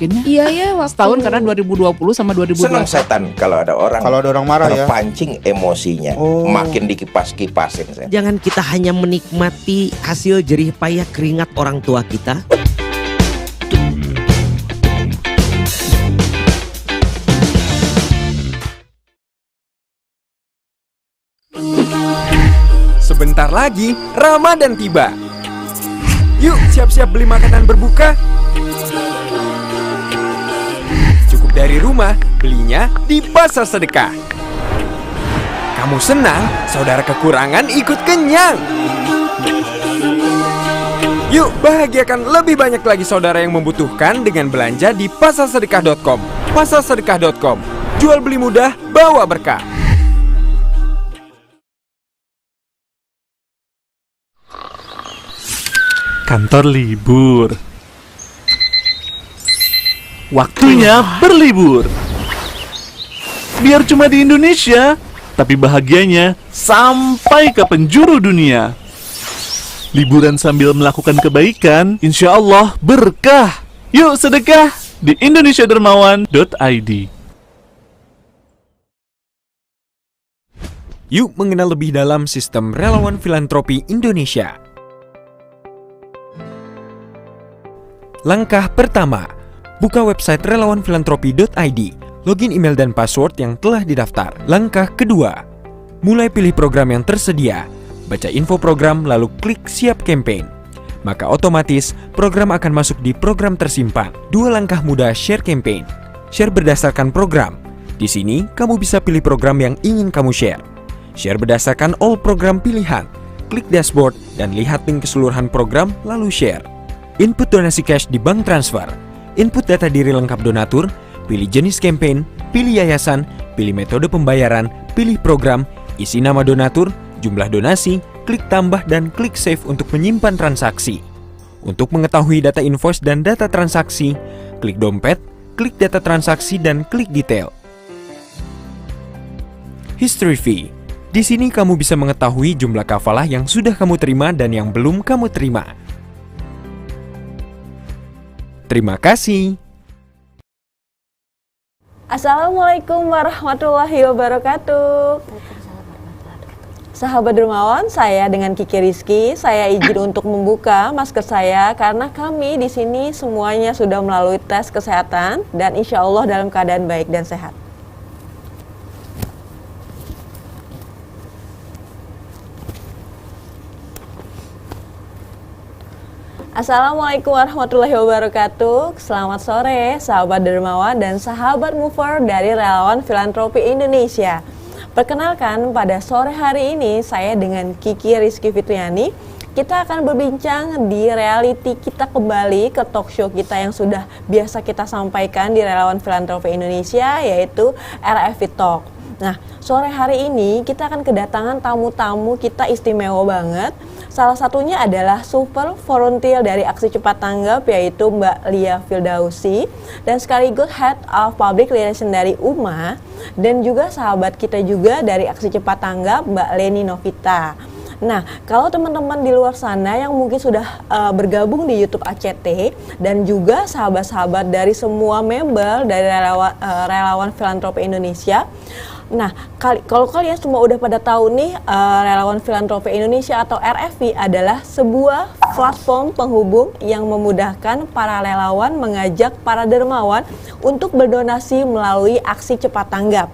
mungkin ya. Iya ya, Setahun karena 2020 sama 2021. Senang setan kalau ada orang marah ya. terpancing emosinya. Makin dikipas-kipasin saya. Jangan kita hanya menikmati hasil jerih payah keringat orang tua kita. Sebentar lagi Ramadan tiba. Yuk siap-siap beli makanan berbuka. Cukup dari rumah, belinya di pasar sedekah. Kamu senang, saudara kekurangan ikut kenyang. Yuk bahagiakan lebih banyak lagi saudara yang membutuhkan dengan belanja di pasarsedekah.com. Pasarsedekah.com, jual beli mudah, bawa berkah. Kantor libur. Waktunya berlibur. Biar cuma di Indonesia, tapi bahagianya sampai ke penjuru dunia. Liburan sambil melakukan kebaikan, insya Allah berkah. Yuk sedekah di indonesiadermawan.id. Yuk mengenal lebih dalam sistem relawan filantropi Indonesia. Langkah pertama, buka website relawanfilantropi.id, login email dan password yang telah didaftar. Langkah kedua, mulai pilih program yang tersedia, baca info program lalu klik siap campaign. Maka otomatis program akan masuk di program tersimpan. Dua langkah mudah share campaign. Share berdasarkan program. Di sini kamu bisa pilih program yang ingin kamu share. Share berdasarkan all program pilihan. Klik dashboard dan lihat link keseluruhan program lalu share. Input donasi cash di bank transfer. Input data diri lengkap donatur, pilih jenis campaign, pilih yayasan, pilih metode pembayaran, pilih program, isi nama donatur, jumlah donasi, klik tambah dan klik save untuk menyimpan transaksi. Untuk mengetahui data invoice dan data transaksi, klik dompet, klik data transaksi dan klik detail. History fee. Di sini kamu bisa mengetahui jumlah kafalah yang sudah kamu terima dan yang belum kamu terima. Terima kasih. Assalamualaikum warahmatullahi wabarakatuh. Sahabat dermawan, saya dengan Kiki Rizky, saya izin untuk membuka masker saya karena kami di sini semuanya sudah melalui tes kesehatan dan insya Allah dalam keadaan baik dan sehat. Assalamualaikum warahmatullahi wabarakatuh. Selamat sore sahabat dermawan dan sahabat mover dari Relawan Filantropi Indonesia. Perkenalkan, pada sore hari ini saya dengan Kiki Rizky Fitriani, kita akan berbincang di reality kita kembali ke talk show kita yang sudah biasa kita sampaikan di Relawan Filantropi Indonesia, yaitu RFI Talk. Nah, sore hari ini kita akan kedatangan tamu-tamu kita istimewa banget. Salah satunya adalah super volunteer dari Aksi Cepat Tanggap, yaitu Mbak Lia Firdausi, dan sekaligus Head of Public Relation dari UMA, dan juga sahabat kita juga dari Aksi Cepat Tanggap, Mbak Leni Novita. Nah, kalau teman-teman di luar sana yang mungkin sudah bergabung di YouTube ACT, dan juga sahabat-sahabat dari semua member dari Relawan Filantropi Indonesia, nah, kalau kalian semua udah pada tahu nih, Relawan Filantropi Indonesia atau RFI adalah sebuah platform penghubung yang memudahkan para relawan mengajak para dermawan untuk berdonasi melalui Aksi Cepat Tanggap.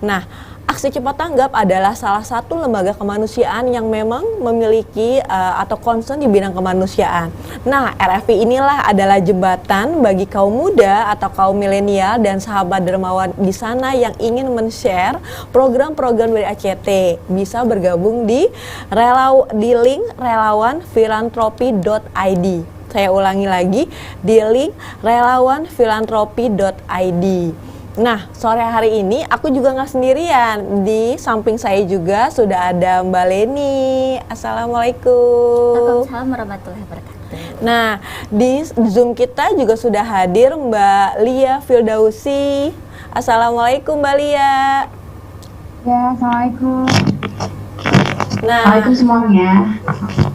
Nah, Aksi Cepat Tanggap adalah salah satu lembaga kemanusiaan yang memang memiliki atau concern di bidang kemanusiaan. Nah, RFI inilah adalah jembatan bagi kaum muda atau kaum milenial dan sahabat dermawan di sana yang ingin men-share program-program dari ACT. Bisa bergabung di link relawanfilantropi.id. Saya ulangi lagi, di link relawanfilantropi.id. Nah, sore hari ini aku juga nggak sendirian. Di samping saya juga sudah ada Mbak Leni. Assalamualaikum. Waalaikumsalam warahmatullahi wabarakatuh. Nah, di Zoom kita juga sudah hadir Mbak Lia Firdausi. Assalamualaikum Mbak Lia. Ya, assalamualaikum. Nah, Assalamualaikum semuanya.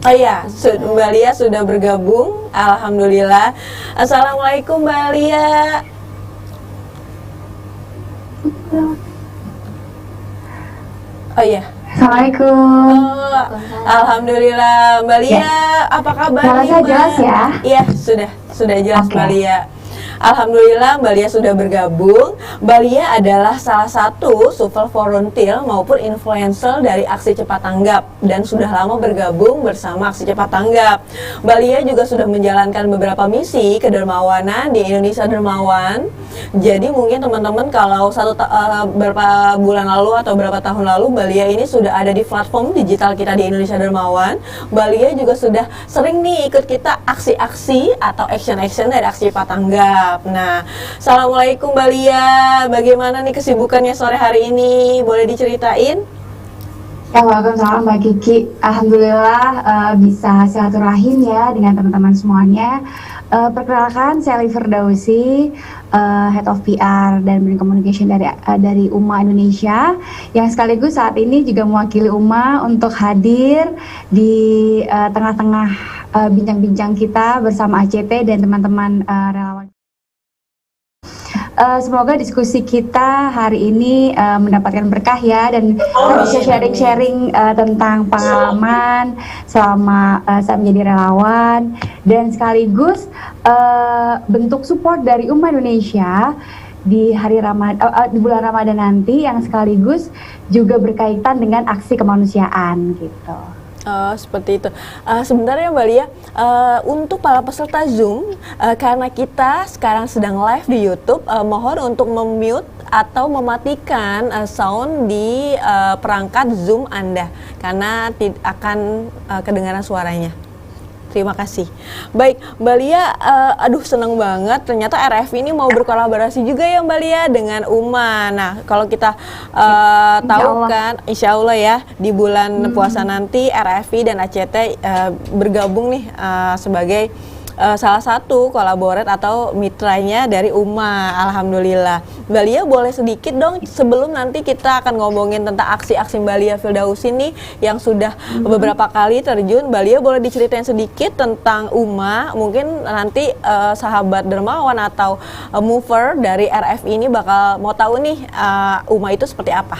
oh ya, Mbak Lia sudah bergabung. Alhamdulillah. Assalamualaikum Mbak Lia. Oh iya. Assalamualaikum. Oh, alhamdulillah Mbak Lia, apa kabar Suara nih, saya Mbak? jelas ya? Iya, sudah jelas Oke. Mbak Lia. Alhamdulillah Mbak Lia sudah bergabung. Mbak Lia adalah salah satu super volunteer maupun influencer dari Aksi Cepat Tanggap dan sudah lama bergabung bersama Aksi Cepat Tanggap. Mbak Lia juga sudah menjalankan beberapa misi kedermawanan di Indonesia Dermawan. Jadi mungkin teman-teman kalau beberapa bulan lalu atau beberapa tahun lalu Mbak Lia ini sudah ada di platform digital kita di Indonesia Dermawan. Mbak Lia juga sudah sering nih ikut kita aksi-aksi atau action-action dari Aksi Cepat Tanggap. Nah, Assalamualaikum Mbak Lia, bagaimana nih kesibukannya sore hari ini? Boleh diceritain? Ya, waalaikumsalam Mbak Kiki. Alhamdulillah bisa silaturahim ya dengan teman-teman semuanya. Perkenalkan, saya Livi Firdausi, Head of PR dan Brand Communication dari UMA Indonesia, yang sekaligus saat ini juga mewakili UMA untuk hadir di tengah-tengah bincang-bincang kita bersama ACT dan teman-teman relawan. Semoga diskusi kita hari ini mendapatkan berkah ya, dan kita bisa sharing-sharing tentang pengalaman selama saya menjadi relawan, dan sekaligus bentuk support dari umat Indonesia di di bulan Ramadan nanti, yang sekaligus juga berkaitan dengan aksi kemanusiaan gitu. Oh, seperti itu. Sebenarnya Mbak Lia, untuk para peserta Zoom, karena kita sekarang sedang live di YouTube, mohon untuk memute atau mematikan sound di perangkat Zoom Anda, karena akan kedengaran suaranya. Terima kasih. Baik, Mbak Lia, aduh seneng banget. Ternyata RFI ini mau berkolaborasi juga ya Mbak Lia dengan UMA. Nah, kalau kita tahu kan, insya Allah ya di bulan puasa nanti RFI dan ACT bergabung nih sebagai salah satu kolaborat atau mitranya dari UMA. Alhamdulillah. Mbak Lia boleh sedikit dong sebelum nanti kita akan ngomongin tentang aksi-aksi Mbak Lia Firdausi nih yang sudah beberapa kali terjun. Mbak Lia boleh diceritain sedikit tentang UMA. Mungkin nanti sahabat dermawan atau mover dari RFI ini bakal mau tahu nih UMA itu seperti apa.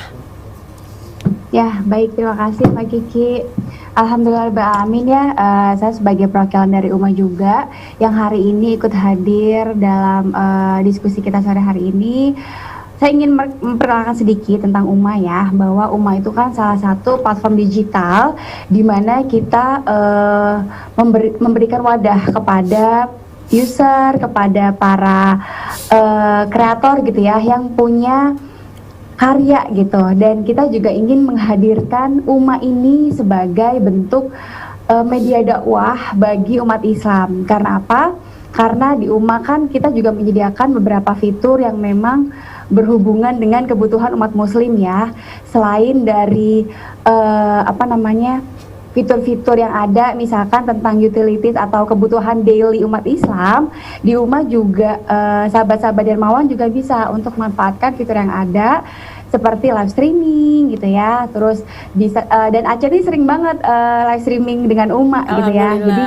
Ya, baik, terima kasih Mbak Kiki. Alhamdulillahirrahmanirrahim ya, saya sebagai perwakilan dari UMA juga yang hari ini ikut hadir dalam diskusi kita sore hari ini. Saya ingin memperkenalkan sedikit tentang UMA ya, bahwa UMA itu kan salah satu platform digital di mana kita memberikan wadah kepada user, kepada para kreator gitu ya, yang punya karya gitu, dan kita juga ingin menghadirkan UMA ini sebagai bentuk media dakwah bagi umat Islam. Karena apa? Karena di UMA kan kita juga menyediakan beberapa fitur yang memang berhubungan dengan kebutuhan umat muslim ya. Selain dari fitur-fitur yang ada misalkan tentang utilities atau kebutuhan daily umat Islam, di UMA juga sahabat-sahabat dermawan juga bisa untuk memanfaatkan fitur yang ada seperti live streaming gitu ya. Terus bisa dan Aceh ini sering banget live streaming dengan UMA gitu ya. Jadi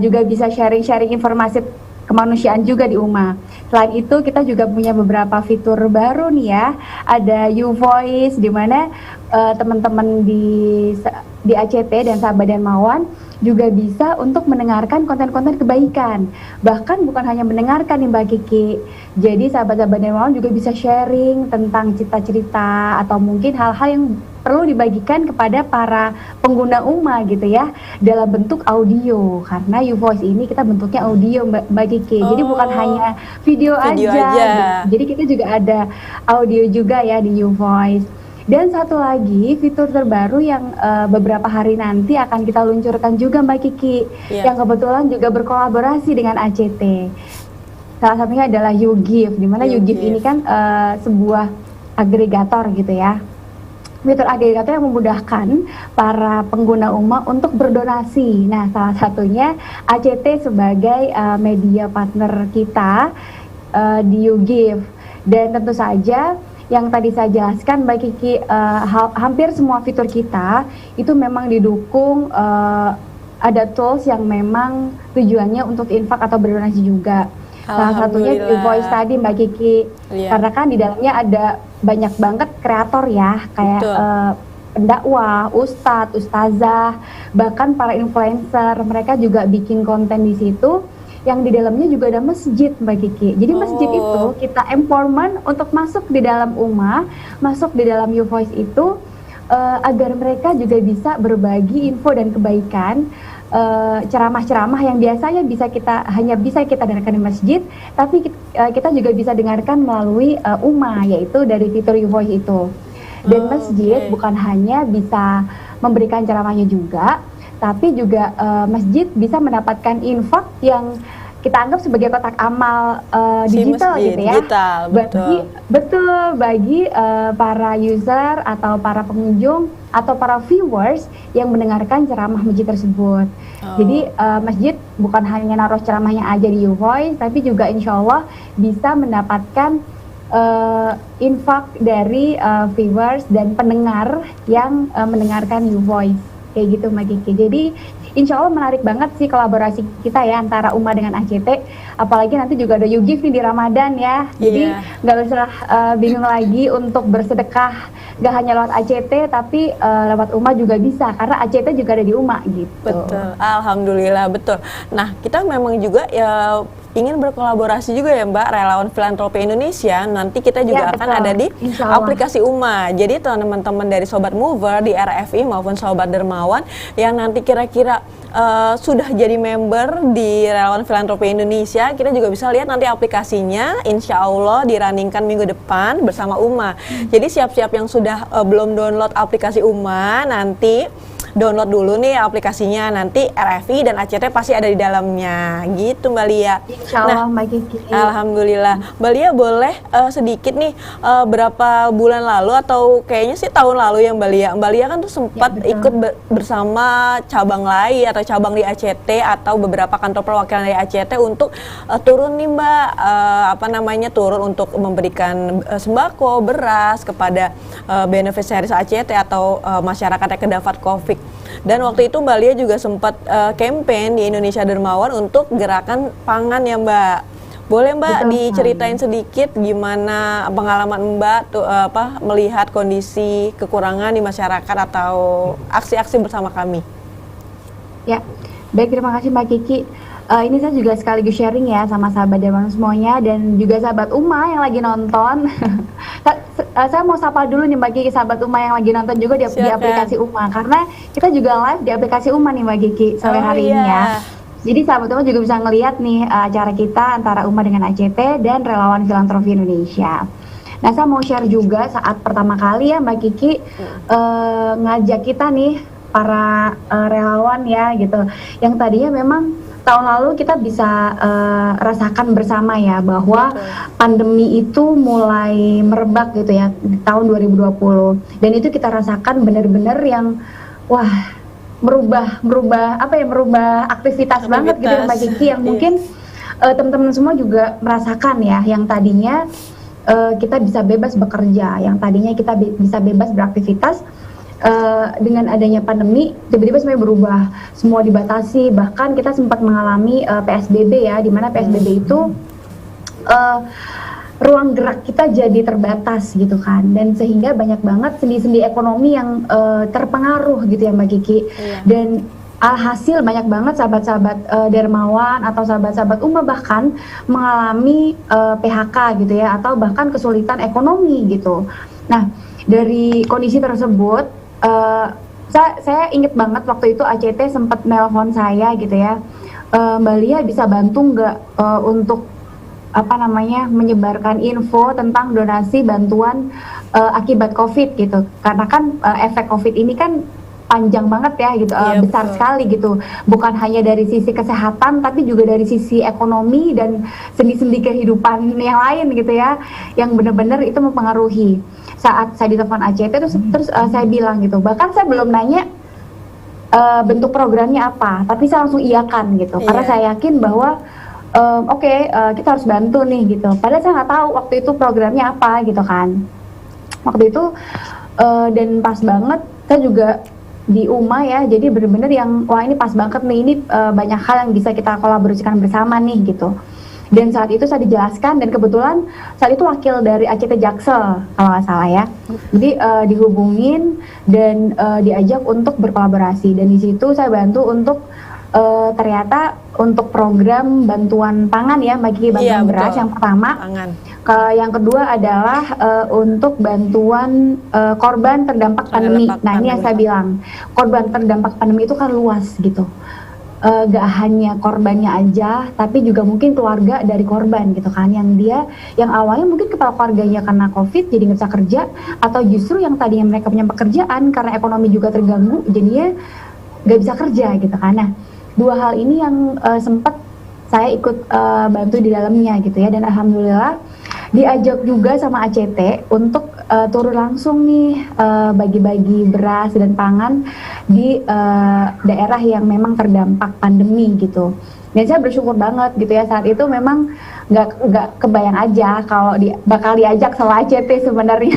juga bisa sharing-sharing informasi kemanusiaan juga di UMA. Selain itu kita juga punya beberapa fitur baru nih ya. Ada YouVoice di mana teman-teman di ACT dan sahabat dermawan juga bisa untuk mendengarkan konten-konten kebaikan. Bahkan bukan hanya mendengarkan nih Mbak Kiki. Jadi sahabat-sahabat dermawan juga bisa sharing tentang cerita-cerita atau mungkin hal-hal yang perlu dibagikan kepada para pengguna UMA gitu ya, dalam bentuk audio. Karena YouVoice ini kita bentuknya audio Mbak Kiki. Jadi bukan hanya video aja. Jadi kita juga ada audio juga ya di YouVoice. Dan satu lagi fitur terbaru yang beberapa hari nanti akan kita luncurkan juga Mbak Kiki, yang kebetulan juga berkolaborasi dengan ACT. Salah satunya adalah YouGive, di mana YouGive ini kan sebuah agregator gitu ya. Fitur agregator yang memudahkan para pengguna UMA untuk berdonasi. Nah, salah satunya ACT sebagai media partner kita di YouGive. Dan tentu saja yang tadi saya jelaskan Mbak Kiki, hampir semua fitur kita itu memang didukung ada tools yang memang tujuannya untuk infak atau berdonasi juga. Salah satunya YouVoice tadi Mbak Kiki, karena kan di dalamnya ada banyak banget kreator ya, kayak pendakwah, ustadz, ustazah, bahkan para influencer, mereka juga bikin konten di situ. Yang di dalamnya juga ada masjid Mbak Kiki. Jadi masjid itu kita empowerment untuk masuk di dalam ummah, masuk di dalam YouVoice itu agar mereka juga bisa berbagi info dan kebaikan, ceramah-ceramah yang biasanya hanya bisa kita dengarkan di masjid, tapi kita juga bisa dengarkan melalui ummah, yaitu dari fitur YouVoice itu. Dan masjid bukan hanya bisa memberikan ceramahnya juga, tapi juga masjid bisa mendapatkan infak yang kita anggap sebagai kotak amal digital masjid, gitu ya. Digital, bagi para user atau para pengunjung atau para viewers yang mendengarkan ceramah masjid tersebut. Jadi masjid bukan hanya naruh ceramahnya aja di YouVoice, tapi juga insya Allah bisa mendapatkan infak dari viewers dan pendengar yang mendengarkan YouVoice. Kayak gitu Mbak Kiki. Jadi insya Allah menarik banget sih kolaborasi kita ya antara ummah dengan ACT. Apalagi nanti juga ada YouGive nih di Ramadan ya. Jadi nggak usah bingung lagi untuk bersedekah. Gak hanya lewat ACT tapi lewat ummah juga bisa. Karena ACT juga ada di ummah gitu. Betul, alhamdulillah betul. Nah kita memang juga ya ingin berkolaborasi juga ya Mbak, relawan filantropi Indonesia. Nanti kita juga akan ada di aplikasi ummah. Jadi teman-teman dari Sobat Mover di RFI maupun Sobat Dermawan yang nanti kira-kira sudah jadi member di relawan filantropi Indonesia, kita juga bisa lihat nanti aplikasinya, insya Allah dirunningkan minggu depan bersama ummah. Jadi siap-siap yang sudah belum download aplikasi ummah, nanti download dulu nih aplikasinya, nanti RFI dan ACT pasti ada di dalamnya gitu Mbak Lia. Insya Allah Mbak Kiki. Alhamdulillah. Mbak Lia boleh sedikit nih berapa bulan lalu atau kayaknya sih tahun lalu ya Mbak Lia kan tuh sempat ikut bersama cabang lain atau cabang di ACT atau beberapa kantor perwakilan dari ACT untuk turun nih Mbak, turun untuk memberikan sembako, beras kepada beneficiaries ACT atau masyarakat yang terdampak COVID. Dan waktu itu Mbak Lia juga sempat campaign di Indonesia Dermawan untuk gerakan pangan ya Mbak. Boleh Mbak diceritain sedikit gimana pengalaman Mbak melihat kondisi kekurangan di masyarakat atau aksi-aksi bersama kami? Ya, baik, terima kasih Mbak Kiki. Ini saya juga sekaligus sharing ya sama sahabat Dermawan semuanya dan juga sahabat ummah yang lagi nonton. Saya mau sapa dulu nih Mbak Kiki, sahabat ummah yang lagi nonton juga di aplikasi ummah, karena kita juga live di aplikasi ummah nih Mbak Kiki sore hari ini ya. Jadi sahabat ummah juga bisa ngelihat nih acara kita antara ummah dengan ACT dan relawan filantropi Indonesia. Nah saya mau share juga saat pertama kali ya Mbak Kiki ngajak kita nih para relawan ya gitu, yang tadinya memang tahun lalu kita bisa rasakan bersama ya bahwa pandemi itu mulai merebak gitu ya di tahun 2020, dan itu kita rasakan benar-benar yang merubah aktivitas banget gitu ya Mbak Kiki, yang mungkin teman-teman semua juga merasakan ya, yang tadinya kita bisa bebas bekerja, yang tadinya kita bisa bebas beraktivitas. Dengan adanya pandemi tiba-tiba semuanya berubah, semua dibatasi, bahkan kita sempat mengalami PSBB ya, di mana PSBB itu ruang gerak kita jadi terbatas gitu kan, dan sehingga banyak banget sendi-sendi ekonomi yang terpengaruh gitu ya Mbak Kiki. Dan alhasil banyak banget sahabat-sahabat dermawan atau sahabat-sahabat ummah bahkan mengalami PHK gitu ya, atau bahkan kesulitan ekonomi gitu. Nah dari kondisi tersebut saya inget banget waktu itu ACT sempat nelpon saya gitu ya, Mbak Lia bisa bantu nggak untuk menyebarkan info tentang donasi bantuan akibat COVID gitu, karena kan efek COVID ini kan panjang banget ya gitu, besar sekali gitu, bukan hanya dari sisi kesehatan tapi juga dari sisi ekonomi dan sendi-sendi kehidupan yang lain gitu ya, yang benar-benar itu mempengaruhi. Saat saya ditelepon ACT terus saya bilang gitu, bahkan saya belum nanya bentuk programnya apa, tapi saya langsung iyakan gitu, karena saya yakin bahwa kita harus bantu nih gitu, padahal saya nggak tahu waktu itu programnya apa gitu kan. waktu itu. Dan pas banget saya juga di UMA ya, jadi bener-bener yang wah ini pas banget nih, ini banyak hal yang bisa kita kolaborasikan bersama nih gitu. Dan saat itu saya dijelaskan, dan kebetulan saat itu wakil dari ACT Jaksel kalau nggak salah ya. Jadi dihubungin dan diajak untuk berkolaborasi, dan di situ saya bantu untuk ternyata untuk program bantuan pangan ya, bagi bantuan beras yang pertama. Yang kedua adalah untuk bantuan korban terdampak pandemi. Nah ini yang saya bilang, korban terdampak pandemi itu kan luas gitu. Gak hanya korbannya aja, tapi juga mungkin keluarga dari korban gitu kan, yang awalnya mungkin kepala keluarganya karena COVID jadi nggak bisa kerja, atau justru yang tadinya mereka punya pekerjaan karena ekonomi juga terganggu jadinya nggak bisa kerja gitu kan. Nah, dua hal ini yang sempat saya ikut bantu di dalamnya gitu ya, dan alhamdulillah diajak juga sama ACT untuk turun langsung nih bagi-bagi beras dan pangan di daerah yang memang terdampak pandemi gitu. Dan saya bersyukur banget gitu ya, saat itu memang nggak kebayang aja kalau bakal diajak sama ACT sebenarnya.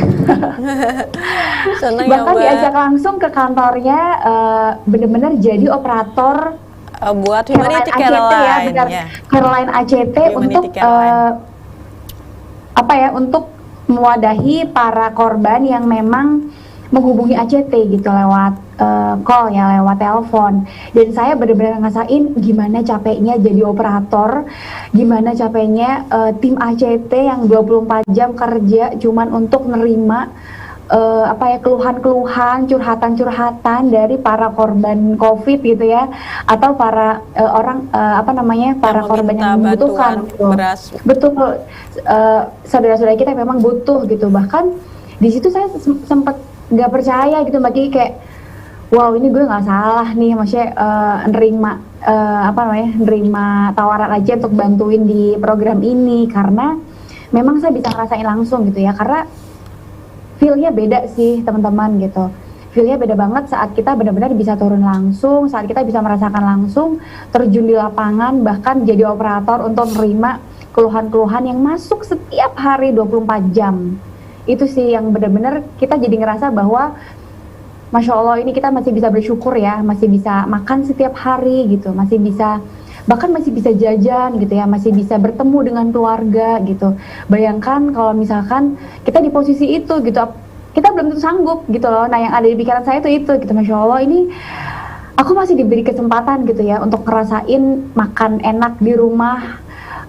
Bahkan diajak langsung ke kantornya, bener-bener jadi operator buat Humanity Caroline ya, Caroline ACT untuk untuk mewadahi para korban yang memang menghubungi ACT gitu lewat call ya, lewat telepon. Dan saya benar-benar ngerasain gimana capeknya jadi operator, gimana capeknya tim ACT yang 24 jam kerja cuman untuk nerima keluhan-keluhan, curhatan-curhatan dari para korban COVID gitu ya, atau para para korban yang membutuhkan beras. Betul, saudara-saudara kita memang butuh gitu. Bahkan di situ saya sempat nggak percaya gitu, Mbak Kiki, kayak wow ini gue nggak salah nih, maksudnya nerima tawaran aja untuk bantuin di program ini, karena memang saya bisa ngerasain langsung gitu ya, karena feel-nya beda sih teman-teman gitu. Feel-nya beda banget saat kita benar-benar bisa turun langsung, saat kita bisa merasakan langsung, terjun di lapangan, bahkan jadi operator untuk menerima keluhan-keluhan yang masuk setiap hari 24 jam. Itu sih yang benar-benar kita jadi ngerasa bahwa Masya Allah ini kita masih bisa bersyukur ya, masih bisa makan setiap hari gitu, masih bisa jajan gitu ya, masih bisa bertemu dengan keluarga gitu. Bayangkan kalau misalkan kita di posisi itu gitu, kita belum tentu sanggup gitu loh. Nah yang ada di pikiran saya itu gitu, Masya Allah ini aku masih diberi kesempatan gitu ya untuk ngerasain makan enak di rumah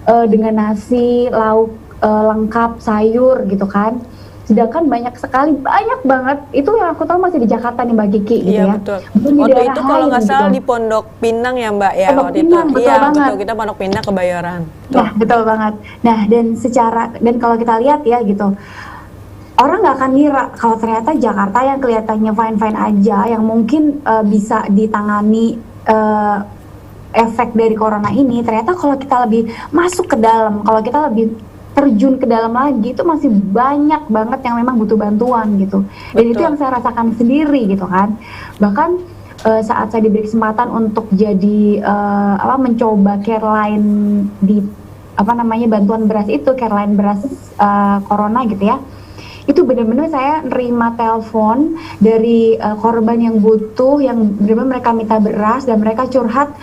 dengan nasi, lauk lengkap, sayur gitu kan. Sedangkan banyak banget itu yang aku tahu masih di Jakarta nih Mbak Kiki gitu ya. Betul. Waktu itu kalau nggak salah di Pondok Pinang ya Mbak ya, Pondok Pinang, itu. Betul banget. Betul, kita Pondok Pinang Kebayoran. Nah betul banget. Nah dan kalau kita lihat ya gitu, orang nggak akan ngira kalau ternyata Jakarta yang kelihatannya fine-fine aja, yang mungkin bisa ditangani efek dari corona ini, ternyata kalau kita lebih masuk ke dalam, kalau kita lebih terjun ke dalam lagi, itu masih banyak banget yang memang butuh bantuan gitu. Dan itu yang saya rasakan sendiri gitu kan. Bahkan saat saya diberi kesempatan untuk jadi mencoba Careline di bantuan beras itu, Careline beras corona gitu ya. Itu benar-benar saya nerima telepon dari korban yang butuh, yang benar-benar mereka minta beras dan mereka curhat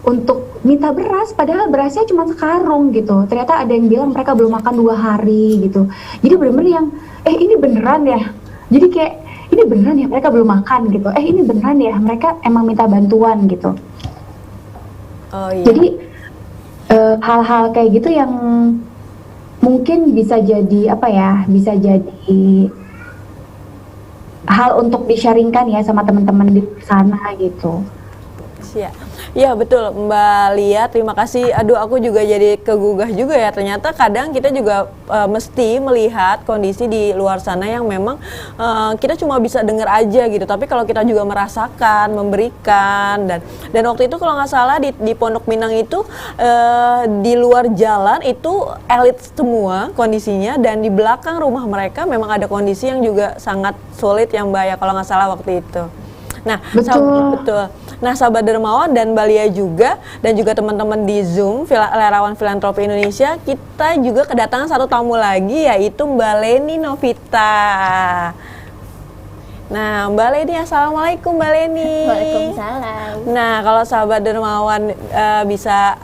untuk minta beras, padahal berasnya cuma sekarung gitu. Ternyata ada yang bilang mereka belum makan 2 hari gitu. Jadi benar-benar yang ini beneran ya. Jadi kayak ini beneran ya mereka belum makan gitu. Ini beneran ya mereka emang minta bantuan gitu. Oh iya. Jadi hal-hal kayak gitu yang mungkin bisa jadi bisa jadi hal untuk di-sharingkan ya sama teman-teman di sana gitu. Iya betul Mbak Lia, terima kasih. Aduh aku juga jadi kegugah juga ya, ternyata kadang kita juga mesti melihat kondisi di luar sana yang memang kita cuma bisa dengar aja gitu, tapi kalau kita juga merasakan, memberikan, dan waktu itu kalau nggak salah di Pondok Pinang itu di luar jalan itu elit semua kondisinya, dan di belakang rumah mereka memang ada kondisi yang juga sangat sulit ya Mbak ya, kalau nggak salah waktu itu. Nah, betul. Nah, sahabat dermawan dan Balia juga, dan juga teman-teman di Zoom Relawan Filantropi Indonesia, kita juga kedatangan satu tamu lagi, yaitu Mbak Leni Novita. Nah, Mbak Leni, assalamualaikum Mbak Leni. Waalaikumsalam. Nah, kalau sahabat dermawan bisa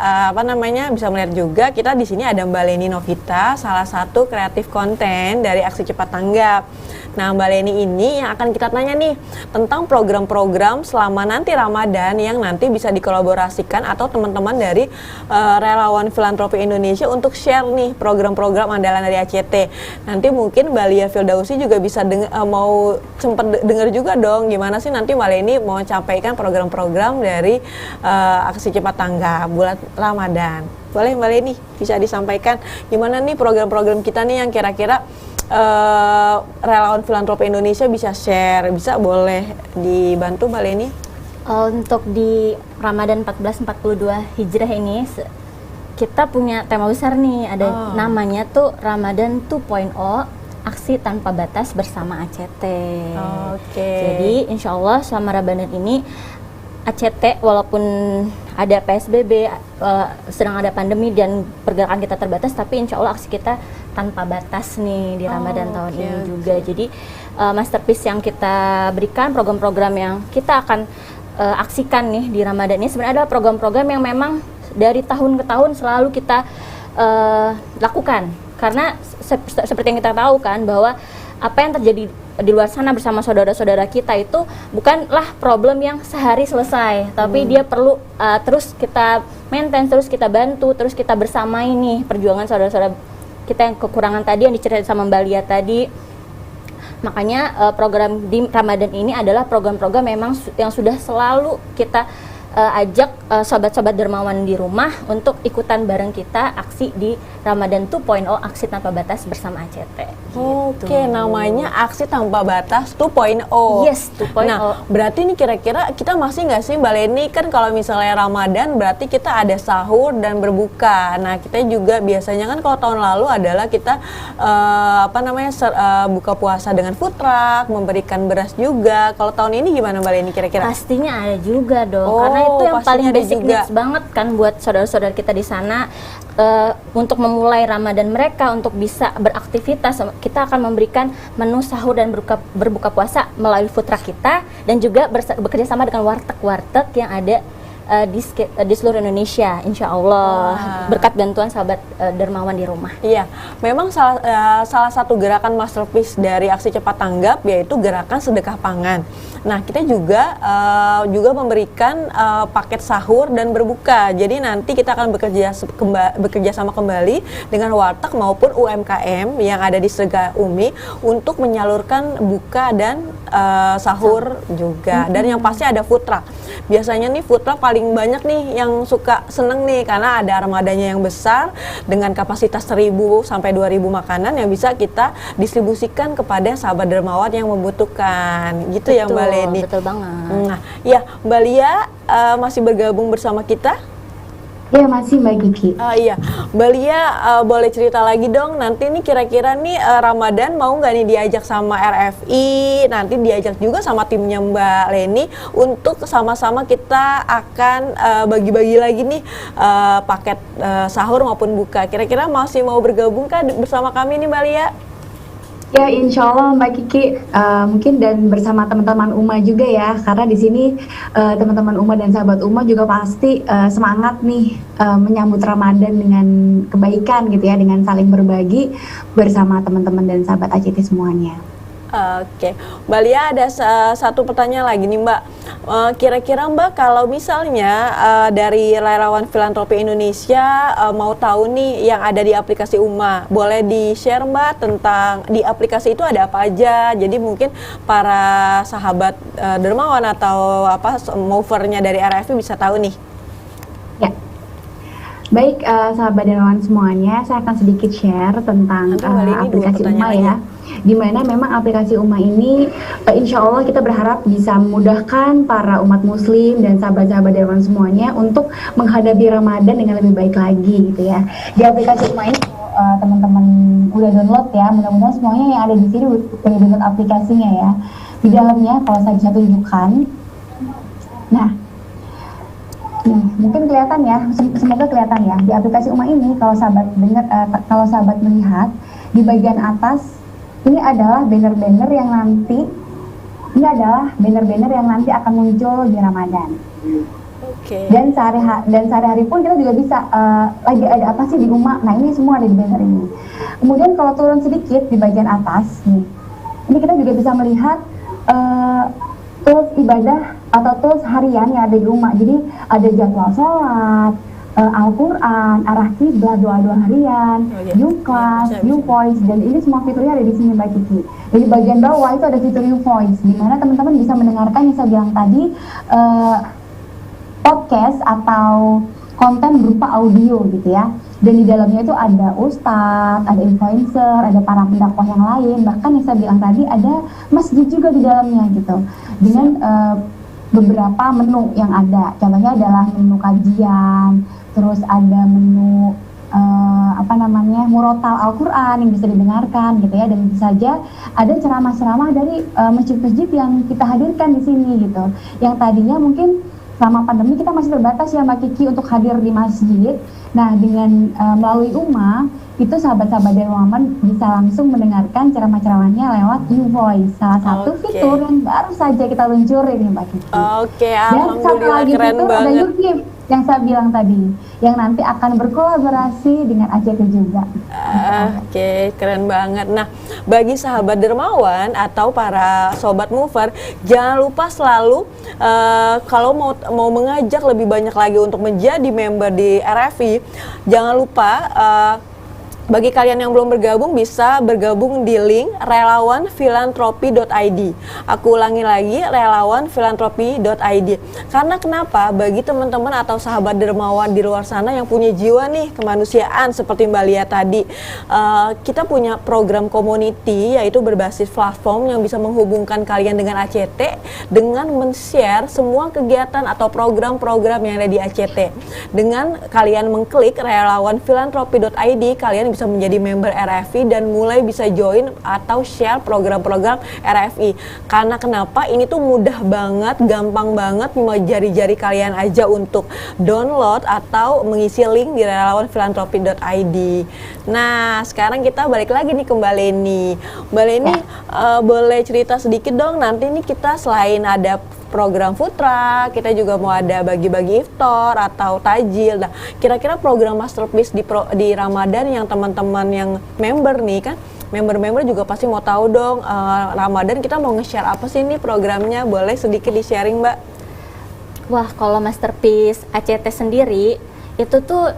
bisa melihat juga, kita di sini ada Mbak Leni Novita, salah satu kreatif konten dari Aksi Cepat Tanggap. Nah, Mbak Leni ini yang akan kita tanya nih tentang program-program selama nanti Ramadan yang nanti bisa dikolaborasikan atau teman-teman dari Relawan Filantropi Indonesia untuk share nih program-program andalan dari ACT. Nanti mungkin Mbak Lia Firdausi juga bisa mau sempat dengar juga dong gimana sih nanti Mbak Leni mau sampaikan program-program dari Aksi Cepat Tanggap bulan Ramadan. Boleh Mbak Leni bisa disampaikan gimana nih program-program kita nih yang kira-kira Relawan Filantropi Indonesia bisa share, boleh dibantu Mbak Leni? Untuk di Ramadan 1442 Hijrah ini kita punya tema besar nih, ada namanya tuh Ramadan 2.0 Aksi Tanpa Batas Bersama ACT. Jadi insya Allah selama Ramadan ini ACT walaupun ada PSBB, sedang ada pandemi dan pergerakan kita terbatas, tapi insya Allah aksi kita tanpa batas nih di Ramadan tahun ini juga. Jadi masterpiece yang kita berikan, program-program yang kita akan aksikan nih di Ramadan ini sebenarnya adalah program-program yang memang dari tahun ke tahun selalu kita lakukan. Karena seperti yang kita tahu kan bahwa apa yang terjadi di luar sana bersama saudara-saudara kita itu bukanlah problem yang sehari selesai, tapi dia perlu terus kita maintain, terus kita bantu, terus kita bersamai nih perjuangan saudara-saudara kita yang kekurangan tadi yang diceritain sama Mbak Lia tadi. Makanya program di Ramadan ini adalah program-program memang yang sudah selalu kita ajak sobat-sobat dermawan di rumah untuk ikutan bareng kita aksi di Ramadan 2.0 Aksi Tanpa Batas Bersama ACT. Oke, namanya Aksi Tanpa Batas 2.0. Yes, 2.0. Nah, berarti ini kira-kira kita masih nggak sih Mbak Leni, kan kalau misalnya Ramadan berarti kita ada sahur dan berbuka. Nah, kita juga biasanya kan kalau tahun lalu adalah kita buka puasa dengan food truck, memberikan beras juga. Kalau tahun ini gimana Mbak Leni kira-kira? Pastinya ada juga dong, karena itu yang paling basic needs banget kan buat saudara-saudara kita di sana. Untuk memulai Ramadan mereka untuk bisa beraktivitas, kita akan memberikan menu sahur dan berbuka puasa melalui food truck kita dan juga bekerja sama dengan warteg-warteg yang ada di seluruh Indonesia, insya Allah berkat bantuan sahabat dermawan di rumah. Iya, memang salah satu gerakan masterpiece dari Aksi Cepat Tanggap yaitu gerakan sedekah pangan. Nah, kita juga memberikan paket sahur dan berbuka. Jadi nanti kita akan bekerja sama kembali dengan warteg maupun UMKM yang ada di Sega Umi untuk menyalurkan buka dan sahur juga. Dan yang pasti ada food truck. Biasanya nih food truck paling banyak nih yang suka seneng nih karena ada armadanya yang besar dengan kapasitas 1.000 sampai 2.000 makanan yang bisa kita distribusikan kepada sahabat dermawan yang membutuhkan. Gitu. Betul, ya Mbak Leni. Betul banget. Nah, ya Mbak Lia masih bergabung bersama kita? Ya, masih Mbak Kiki. Iya, Mbak Lia boleh cerita lagi dong, nanti nih kira-kira nih Ramadan mau nggak nih diajak sama RFI, nanti diajak juga sama timnya Mbak Leni untuk sama-sama kita akan bagi-bagi lagi nih paket sahur maupun buka. Kira-kira masih mau bergabung kah bersama kami nih Mbak Lia? Ya, insya Allah Mbak Kiki, mungkin dan bersama teman-teman Uma juga ya, karena di sini teman-teman Uma dan sahabat Uma juga pasti semangat nih menyambut Ramadan dengan kebaikan gitu ya, dengan saling berbagi bersama teman-teman dan sahabat ACT semuanya. Oke, Mbak Lia ada satu pertanyaan lagi nih Mbak. Kira-kira Mbak kalau misalnya dari Relawan Filantropi Indonesia mau tahu nih yang ada di aplikasi Uma, boleh di-share Mbak tentang di aplikasi itu ada apa aja? Jadi mungkin para sahabat dermawan atau movernya dari RFI bisa tahu nih. Ya. Baik, sahabat dermawan semuanya, saya akan sedikit share tentang aplikasi Uma ya. Di mana memang aplikasi Uma ini insya Allah kita berharap bisa memudahkan para umat muslim dan sahabat-sahabat dermawan semuanya untuk menghadapi Ramadan dengan lebih baik lagi gitu ya. Di aplikasi Uma ini teman-teman udah download ya, mudah-mudahan semuanya yang ada di sini udah download aplikasinya ya. Di dalamnya kalau saya bisa tunjukkan, nah Nih, mungkin kelihatan ya, semoga kelihatan ya. Di aplikasi Uma ini, kalau sahabat dengar, kalau sahabat melihat di bagian atas, ini adalah banner-banner yang nanti akan muncul di Ramadan. Oke. Dan sehari-hari pun kita juga bisa lagi ada apa sih di Uma. Nah, ini semua ada di banner ini. Kemudian kalau turun sedikit di bagian atas nih, ini kita juga bisa melihat tools ibadah atau tools harian yang ada di Uma. Jadi ada jadwal sholat, Al-Quran, arah kiblat, doa-doa harian, new class, new voice, dan ini semua fiturnya ada di sini Mbak Kiki. Jadi bagian bawah itu ada fitur new voice, di mana teman-teman bisa mendengarkan yang saya bilang tadi, podcast atau konten berupa audio gitu ya. Dan di dalamnya itu ada ustadz, ada influencer, ada para pendakwah yang lain, bahkan yang saya bilang tadi ada masjid juga di dalamnya gitu. Dengan beberapa menu yang ada, contohnya adalah menu kajian, terus ada menu murotal Al-Quran yang bisa didengarkan gitu ya, dan tentu saja ada ceramah-ceramah dari masjid-masjid yang kita hadirkan di sini gitu. Yang tadinya mungkin selama pandemi kita masih terbatas ya Mbak Kiki untuk hadir di masjid. Nah, dengan melalui Uma itu sahabat-sahabat dari Muhammad bisa langsung mendengarkan ceramah-ceramahnya lewat new voice, salah satu fitur yang baru saja kita luncurin nih Mbak Kiki. Oke, dan satu lagi keren fitur banget. ada YouTube yang saya bilang tadi, yang nanti akan berkolaborasi dengan ACT juga. Oke, keren banget. Nah, bagi sahabat dermawan atau para sobat mover, jangan lupa selalu kalau mau mengajak lebih banyak lagi untuk menjadi member di RFI, jangan lupa bagi kalian yang belum bergabung bisa bergabung di link relawanfilantropi.id. Aku ulangi lagi, relawanfilantropi.id. Karena kenapa? Bagi teman-teman atau sahabat dermawan di luar sana yang punya jiwa nih kemanusiaan seperti Mbak Lia tadi, kita punya program community yaitu berbasis platform yang bisa menghubungkan kalian dengan ACT dengan men-share semua kegiatan atau program-program yang ada di ACT. Dengan kalian mengklik relawanfilantropi.id, kalian bisa menjadi member RFI dan mulai bisa join atau share program-program RFI. Karena kenapa? Ini tuh mudah banget, gampang banget, cuma jari-jari kalian aja untuk download atau mengisi link di relawanfilantropi.id. Nah, sekarang kita balik lagi nih ke Mbak Leni. Mbak Leni, boleh cerita sedikit dong, nanti nih kita selain ada program food truck, kita juga mau ada bagi-bagi iftar atau tajil. Nah, kira-kira program masterpiece di Ramadan yang teman-teman yang member nih kan, member-member juga pasti mau tahu dong, Ramadan kita mau nge-share apa sih nih programnya, boleh sedikit di-sharing Mbak? Wah, kalau masterpiece ACT sendiri, itu tuh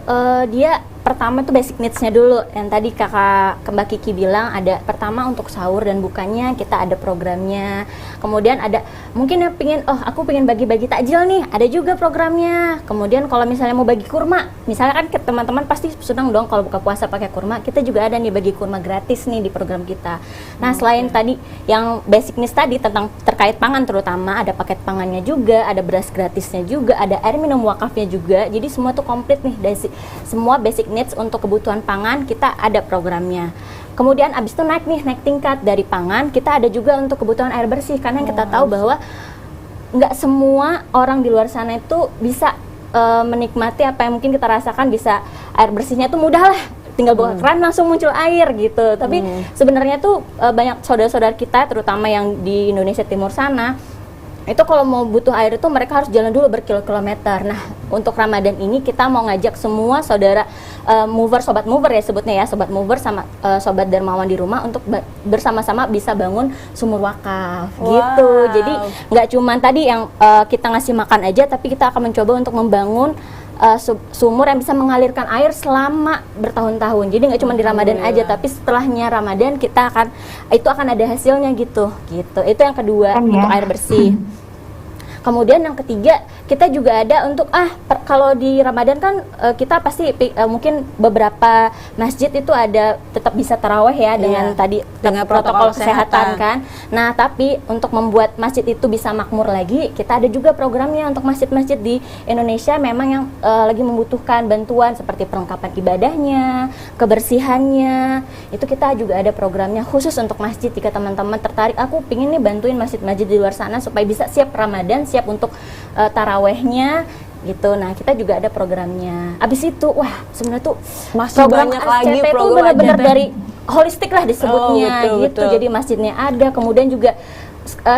dia pertama tuh basic needs-nya dulu yang tadi kakak Mbak Kiki bilang, ada pertama untuk sahur dan bukanya kita ada programnya. Kemudian ada mungkin yang pingin, aku pengen bagi-bagi takjil nih, ada juga programnya. Kemudian kalau misalnya mau bagi kurma, misalnya kan teman-teman pasti senang dong kalau buka puasa pakai kurma, kita juga ada nih bagi kurma gratis nih di program kita. Nah, selain tadi yang basic needs tadi tentang terkait pangan, terutama ada paket pangannya juga, ada beras gratisnya juga, ada air minum wakafnya juga. Jadi semua tuh komplit nih, dari semua basic needs untuk kebutuhan pangan kita ada programnya. Kemudian abis itu naik tingkat dari pangan, kita ada juga untuk kebutuhan air bersih, karena yang kita tahu bahwa nggak semua orang di luar sana itu bisa menikmati apa yang mungkin kita rasakan, bisa air bersihnya itu mudah lah, tinggal buka keran langsung muncul air gitu. Tapi sebenarnya tuh banyak saudara-saudara kita terutama yang di Indonesia Timur sana itu kalau mau butuh air itu mereka harus jalan dulu berkilo-kilometer. Nah, untuk Ramadan ini kita mau ngajak semua saudara sobat mover ya sebutnya ya, sobat mover sama sobat dermawan di rumah untuk bersama-sama bisa bangun sumur wakaf gitu. Jadi nggak cuma tadi yang kita ngasih makan aja, tapi kita akan mencoba untuk membangun sumur yang bisa mengalirkan air selama bertahun-tahun. Jadi nggak cuma di Ramadan aja, tapi setelahnya Ramadan kita akan ada hasilnya gitu. Itu yang kedua untuk air bersih. Kemudian yang ketiga, kita juga ada untuk kalau di Ramadan kan kita pasti mungkin beberapa masjid itu ada tetap bisa taraweh ya dengan tadi dengan protokol kesehatan kan. Nah, tapi untuk membuat masjid itu bisa makmur lagi, kita ada juga programnya untuk masjid-masjid di Indonesia memang yang lagi membutuhkan bantuan seperti perlengkapan ibadahnya, kebersihannya. Itu kita juga ada programnya khusus untuk masjid. Jika teman-teman tertarik, aku pingin nih bantuin masjid-masjid di luar sana supaya bisa siap Ramadan, siap untuk tarawehnya, gitu. Nah, kita juga ada programnya. Abis itu, wah sebenarnya tuh Masih program banyak lagi ACT itu program benar-benar ACT. dari holistik lah disebutnya betul, gitu. betul. Jadi masjidnya ada, kemudian juga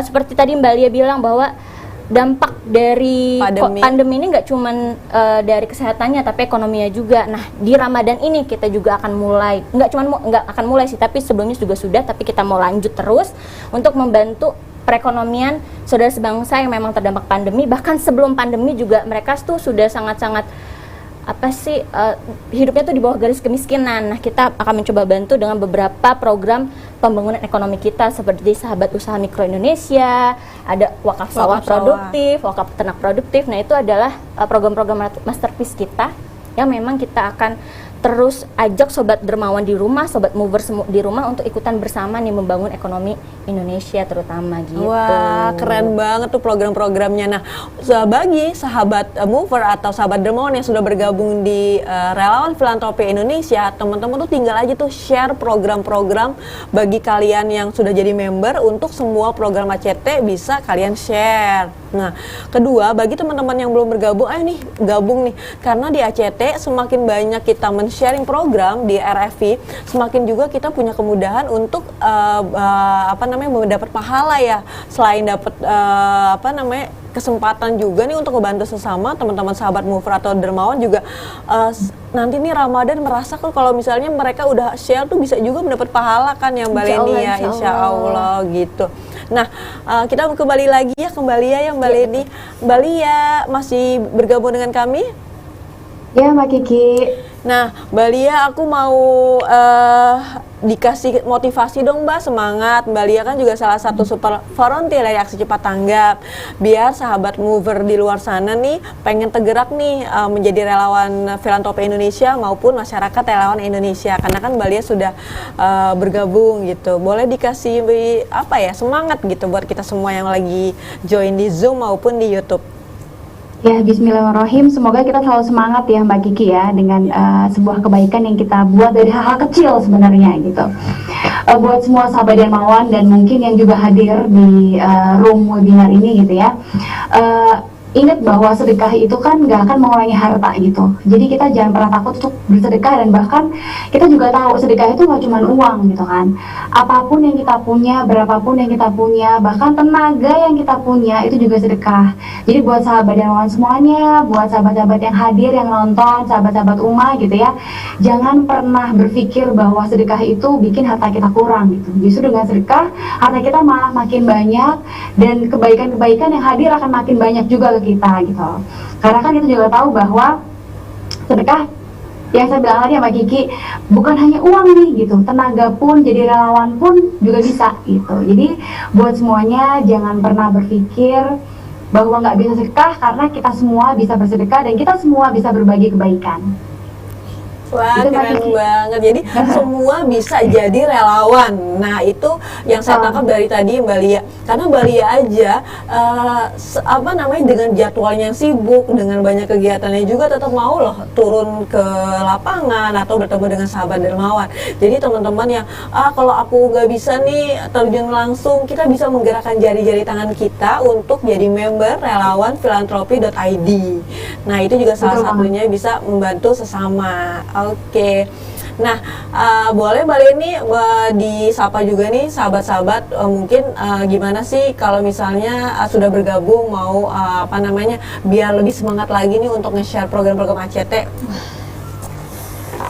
seperti tadi Mbak Lia bilang bahwa dampak dari pandemi ini nggak cuman dari kesehatannya tapi ekonominya juga. Nah, di Ramadan ini kita juga akan mulai, nggak akan mulai sih, tapi sebelumnya juga sudah, tapi kita mau lanjut terus untuk membantu perekonomian saudara sebangsa yang memang terdampak pandemi. Bahkan sebelum pandemi juga mereka tuh sudah sangat-sangat hidupnya tuh di bawah garis kemiskinan. Nah, kita akan mencoba bantu dengan beberapa program pembangunan ekonomi kita seperti Sahabat Usaha Mikro Indonesia, ada wakaf sawah produktif, wakaf ternak produktif. Nah, itu adalah program-program masterpiece kita yang memang kita akan terus ajak sobat dermawan di rumah, sobat mover di rumah untuk ikutan bersama nih membangun ekonomi Indonesia terutama gitu. Wah, keren banget tuh program-programnya. Nah, bagi sahabat mover atau sahabat dermawan yang sudah bergabung di Relawan Filantropi Indonesia, teman-teman tuh tinggal aja tuh share program-program bagi kalian yang sudah jadi member. Untuk semua program ACT bisa kalian share. Nah, kedua, bagi teman-teman yang belum bergabung, ayo nih gabung nih, karena di ACT semakin banyak kita sharing program di RFI, semakin juga kita punya kemudahan untuk mendapat pahala ya. Selain dapat kesempatan juga nih untuk membantu sesama teman-teman sahabat mover atau dermawan juga nanti nih Ramadan merasa kalau misalnya mereka udah share tuh bisa juga mendapat pahala kan ya Mbak Leni ya, insya Allah gitu. Nah, kita kembali lagi ya ke Mbak Lia ya Mbak Leni. Mbak Lia masih bergabung dengan kami? Ya Mbak Kiki. Nah, Mbak Lia, aku mau dikasih motivasi dong Mbak, semangat. Mbak Lia kan juga salah satu super volunteer dari Aksi Cepat Tanggap. Biar sahabat mover di luar sana nih pengen tergerak nih menjadi relawan Filantropi Indonesia maupun masyarakat relawan Indonesia. Karena kan Mbak Lia sudah bergabung gitu. Boleh dikasih semangat gitu buat kita semua yang lagi join di Zoom maupun di YouTube. Ya, bismillahirrahmanirrahim. Semoga kita selalu semangat ya Mbak Kiki ya dengan sebuah kebaikan yang kita buat dari hal-hal kecil sebenarnya gitu. Buat semua sahabat dermawan dan mungkin yang juga hadir di room webinar ini gitu ya. Ingat bahwa sedekah itu kan nggak akan mengurangi harta gitu. Jadi kita jangan pernah takut untuk bersedekah, dan bahkan kita juga tahu sedekah itu nggak cuma uang gitu kan. Apapun yang kita punya, berapapun yang kita punya, bahkan tenaga yang kita punya itu juga sedekah. Jadi buat sahabat dermawan semuanya, buat sahabat-sahabat yang hadir, yang nonton, sahabat-sahabat Uma gitu ya, jangan pernah berpikir bahwa sedekah itu bikin harta kita kurang gitu. Justru dengan sedekah harta kita malah makin banyak, dan kebaikan-kebaikan yang hadir akan makin banyak juga ke kita gitu. Karena kan kita juga tahu bahwa sedekah yang saya bilang tadi ya Mbak Kiki, bukan hanya uang nih gitu, tenaga pun, jadi relawan pun juga bisa gitu. Jadi buat semuanya jangan pernah berpikir bahwa nggak bisa sedekah, karena kita semua bisa bersedekah dan kita semua bisa berbagi kebaikan. Wah, keren banget. Jadi semua bisa jadi relawan. Nah, itu yang saya tangkap dari tadi Mbak Lia. Karena Mbak Lia aja dengan jadwalnya yang sibuk, dengan banyak kegiatannya juga tetap mau loh turun ke lapangan atau bertemu dengan sahabat dermawan. Jadi teman-teman yang kalau aku nggak bisa nih terjun langsung, kita bisa menggerakkan jari-jari tangan kita untuk jadi member relawan filantropi.id. Nah, itu juga salah satunya bisa membantu sesama. Oke. Nah, boleh Mbak Leni disapa juga nih sahabat-sahabat, mungkin gimana sih kalau misalnya sudah bergabung mau biar lebih semangat lagi nih untuk nge-share program-program ACT.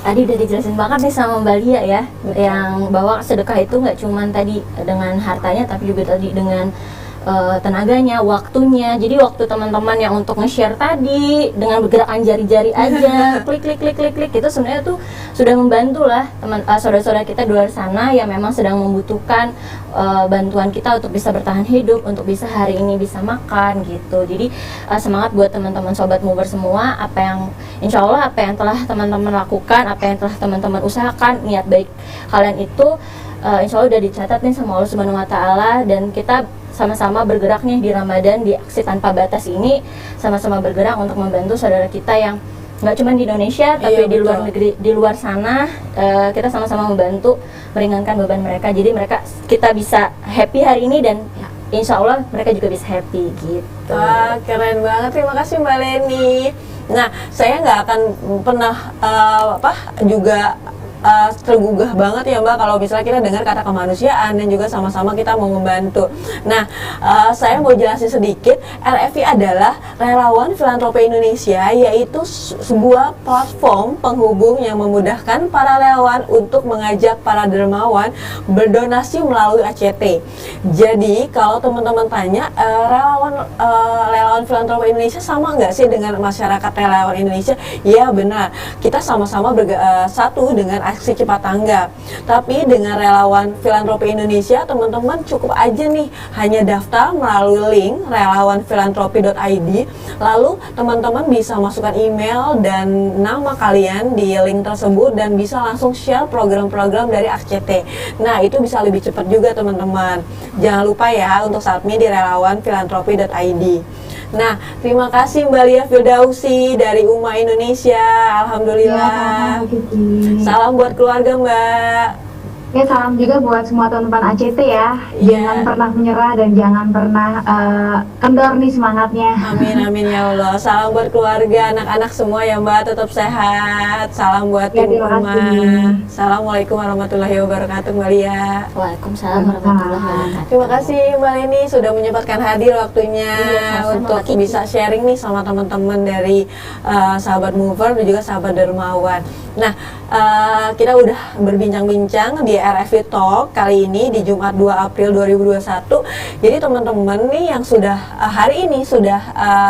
Tadi udah dijelasin banget nih sama Mbak Lia ya, yang bahwa sedekah itu nggak cuma tadi dengan hartanya, tapi juga tadi dengan tenaganya, waktunya. Jadi waktu teman-teman yang untuk nge-share tadi dengan bergerakan jari-jari aja, klik itu sebenarnya tuh sudah membantu lah saudara-saudara kita di luar sana yang memang sedang membutuhkan bantuan kita untuk bisa bertahan hidup, untuk bisa hari ini bisa makan gitu. Jadi semangat buat teman-teman sobat mover semua, insya Allah apa yang telah teman-teman lakukan, apa yang telah teman-teman usahakan, niat baik kalian itu insya Allah udah dicatat nih sama Allah Subhanahu Wa Taala, dan kita sama-sama bergerak nih di Ramadan di Aksi Tanpa Batas ini, sama-sama bergerak untuk membantu saudara kita yang nggak cuma di Indonesia tapi di luar negeri, di luar sana. Kita sama-sama membantu meringankan beban mereka, jadi kita bisa happy hari ini dan insya Allah mereka juga bisa happy gitu. Wah, keren banget. Terima kasih Mbak Leni. Nah, saya nggak akan pernah juga tergugah banget ya Mbak kalau misalnya kita dengar kata kemanusiaan dan juga sama-sama kita mau membantu. Nah, saya mau jelasin sedikit. RFI adalah Relawan Filantropi Indonesia, yaitu sebuah platform penghubung yang memudahkan para relawan untuk mengajak para dermawan berdonasi melalui ACT. Jadi kalau teman-teman tanya, relawan Filantropi Indonesia sama nggak sih dengan masyarakat relawan Indonesia? Ya benar, kita sama-sama satu dengan aksi cepat tanggap. Tapi dengan Relawan Filantropi Indonesia, teman-teman cukup aja nih hanya daftar melalui link relawanfilantropi.id. Lalu teman-teman bisa masukkan email dan nama kalian di link tersebut dan bisa langsung share program-program dari ACT. Nah, itu bisa lebih cepat juga teman-teman. Jangan lupa ya untuk submit di relawanfilantropi.id. Nah, terima kasih Mbak Lia Firdausi dari UMA Indonesia. Alhamdulillah. Ya, salam buat keluarga Mbak. Ya, salam juga buat semua teman-teman ACT ya. Iya. Jangan pernah menyerah dan jangan pernah kendor nih semangatnya. Amin amin ya Allah. Salam buat keluarga, anak-anak semua ya Mbak, tetap sehat. Salam buat Ya, tim terima rumah. kasih. Assalamualaikum warahmatullahi wabarakatuh Mbak Lia. Waalaikumsalam warahmatullahi wabarakatuh. Terima kasih Mbak Leni sudah menyempatkan hadir waktunya Iya, sama-sama, untuk Kak Kiki. bisa sharing nih sama teman-teman dari sahabat mover dan juga sahabat dermawan. Nah, kita udah berbincang-bincang di RFI Talk kali ini di Jumat 2 April 2021. Jadi teman-teman nih yang sudah hari ini sudah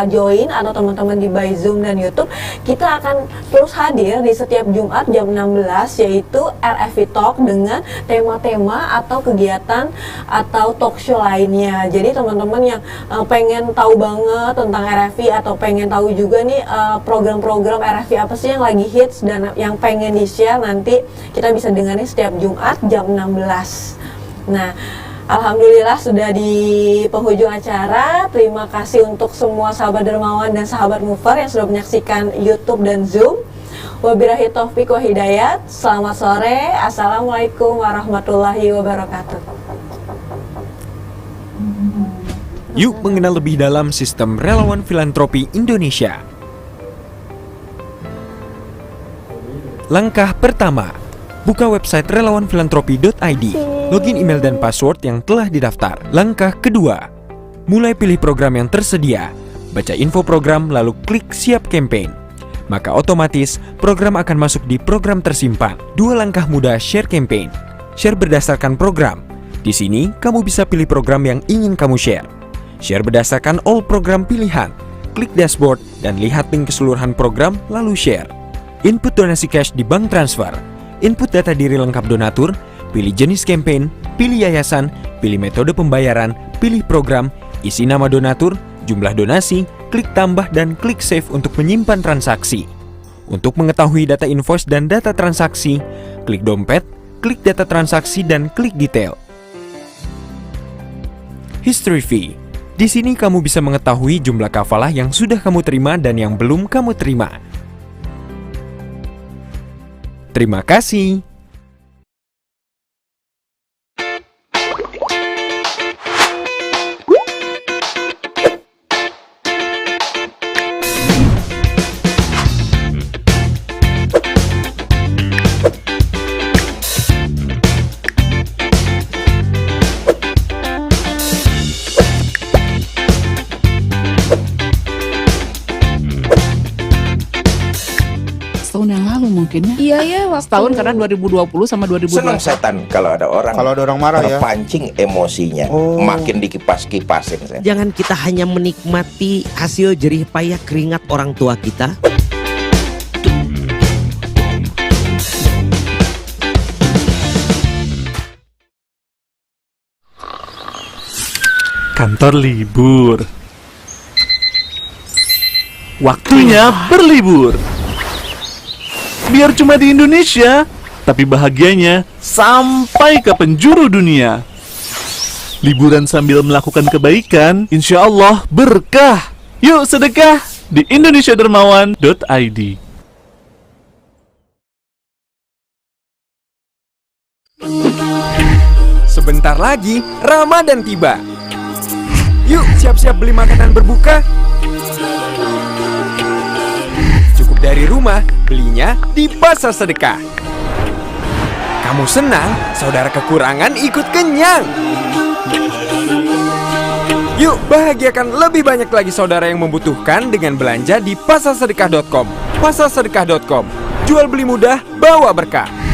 join atau teman-teman di by Zoom dan YouTube, kita akan terus hadir di setiap Jumat jam 16, yaitu RFI Talk dengan tema-tema atau kegiatan atau talk show lainnya. Jadi teman-teman yang pengen tahu banget tentang RFI atau pengen tahu juga nih program-program RFI apa sih yang lagi hits dan yang pengen di-share, nanti kita bisa dengarnya setiap Jumat jam 16. Nah, alhamdulillah sudah di penghujung acara. Terima kasih untuk semua sahabat dermawan dan sahabat mover yang sudah menyaksikan YouTube dan Zoom. Wabillahi taufik wa hidayat. Selamat sore. Assalamualaikum warahmatullahi wabarakatuh. Yuk mengenal lebih dalam sistem Relawan Filantropi Indonesia. Langkah pertama, buka website relawanfilantropi.id, login email dan password yang telah didaftar. Langkah kedua, mulai pilih program yang tersedia, baca info program lalu klik siap campaign. Maka otomatis program akan masuk di program tersimpan. Dua langkah mudah share campaign. Share berdasarkan program. Di sini kamu bisa pilih program yang ingin kamu share. Share berdasarkan all program pilihan. Klik dashboard dan lihat link keseluruhan program lalu share. Input donasi cash di bank transfer. Input data diri lengkap donatur, pilih jenis campaign, pilih yayasan, pilih metode pembayaran, pilih program, isi nama donatur, jumlah donasi, klik tambah dan klik save untuk menyimpan transaksi. Untuk mengetahui data invoice dan data transaksi, klik dompet, klik data transaksi dan klik detail. History fee. Di sini kamu bisa mengetahui jumlah kafalah yang sudah kamu terima dan yang belum kamu terima. Terima kasih. Setahun yang lalu mungkin ya. Iya ya, waktu Setahun karena 2020 sama 2021. Senang setan kalau ada orang marah ya. terpancing emosinya, makin dikipas-kipasin. Saya. Jangan kita hanya menikmati hasil jerih payah keringat orang tua kita. Kantor libur. Waktunya berlibur. Biar cuma di Indonesia, tapi bahagianya sampai ke penjuru dunia. Liburan sambil melakukan kebaikan, insya Allah berkah. Yuk sedekah di indonesiadermawan.id. Sebentar lagi Ramadan tiba. Yuk siap-siap beli makanan berbuka. Cukup dari rumah, belinya di pasar sedekah. Kamu senang, saudara kekurangan ikut kenyang. Yuk bahagiakan lebih banyak lagi saudara yang membutuhkan dengan belanja di pasarsedekah.com. Pasarsedekah.com, jual beli mudah, bawa berkah.